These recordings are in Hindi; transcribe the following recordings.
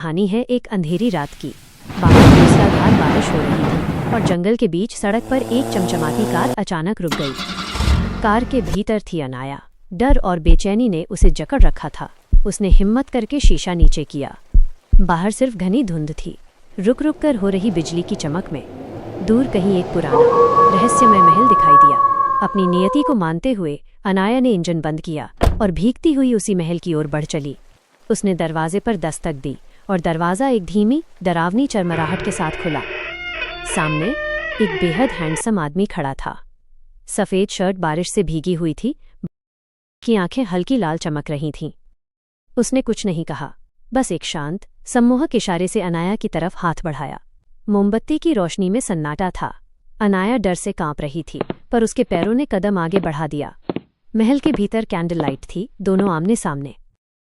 कहानी है एक अंधेरी रात की। बाहर मूसलाधार बारिश हो रही थी और जंगल के बीच सड़क पर एक चमचमाती कार अचानक रुक गई। कार के भीतर थी अनाया। डर और बेचैनी ने उसे जकड़ रखा था। उसने हिम्मत करके शीशा नीचे किया। बाहर सिर्फ घनी धुंध थी, रुक रुक कर हो रही बिजली की चमक में। दूर कहीं एक पुराना रहस्यमय महल दिखाई दिया। अपनी नियति को मानते हुए अनाया ने इंजन बंद किया और भीगती हुई उसी महल की ओर बढ़ चली। उसने दरवाजे पर दस्तक दी और दरवाज़ा एक धीमी डरावनी चरमराहट के साथ खुला। सामने एक बेहद हैंडसम आदमी खड़ा था। सफ़ेद शर्ट बारिश से भीगी हुई थी, की आंखें हल्की लाल चमक रही थीं। उसने कुछ नहीं कहा, बस एक शांत सम्मोहक इशारे से अनाया की तरफ हाथ बढ़ाया। मोमबत्ती की रोशनी में सन्नाटा था। अनाया डर से कांप रही थी, पर उसके पैरों ने कदम आगे बढ़ा दिया। महल के भीतर कैंडल लाइट थी, दोनों आमने सामने।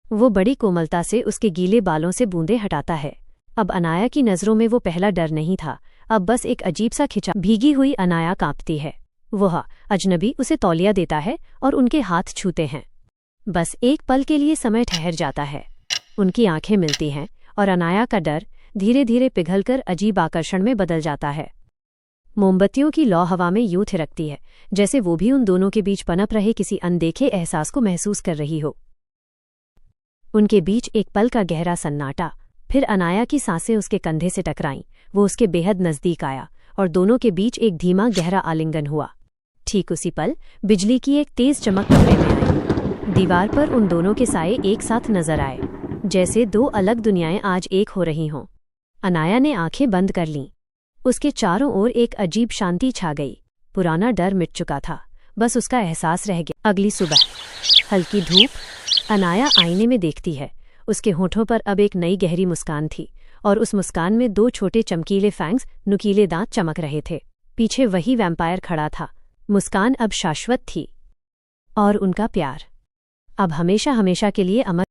वो बड़ी कोमलता से उसके गीले बालों से बूंदें हटाता है। अब अनाया की नज़रों में वो पहला डर नहीं था, अब बस एक अजीब सा खिंचा। भीगी हुई अनाया कांपती है। वह अजनबी उसे तौलिया देता है और उनके हाथ छूते हैं। बस एक पल के लिए समय ठहर जाता है। उनकी आंखें मिलती हैं और अनाया का डर धीरे धीरे पिघलकर अजीब आकर्षण में बदल जाता है। मोमबत्तियों की लौ हवा में यूं थिरकती है, जैसे वो भी उन दोनों के बीच पनप रहे किसी अनदेखे एहसास को महसूस कर रही हो। उनके बीच एक पल का गहरा सन्नाटा, फिर अनाया की सांसें उसके कंधे से टकराईं। वो उसके बेहद नज़दीक आया और दोनों के बीच एक धीमा गहरा आलिंगन हुआ। ठीक उसी पल बिजली की एक तेज चमक कमरे में आई। दीवार पर उन दोनों के साए एक साथ नजर आए, जैसे दो अलग दुनियाएं आज एक हो रही हों। अनाया ने आंखें बंद कर लीं। उसके चारों ओर एक अजीब शांति छा गई। पुराना डर मिट चुका था, बस उसका एहसास रह गया। अगली सुबह हल्की धूप। अनाया आईने में देखती है। उसके होठों पर अब एक नई गहरी मुस्कान थी और उस मुस्कान में दो छोटे चमकीले फैंग्स, नुकीले दांत चमक रहे थे। पीछे वही वैम्पायर खड़ा था। मुस्कान अब शाश्वत थी और उनका प्यार अब हमेशा हमेशा के लिए अमर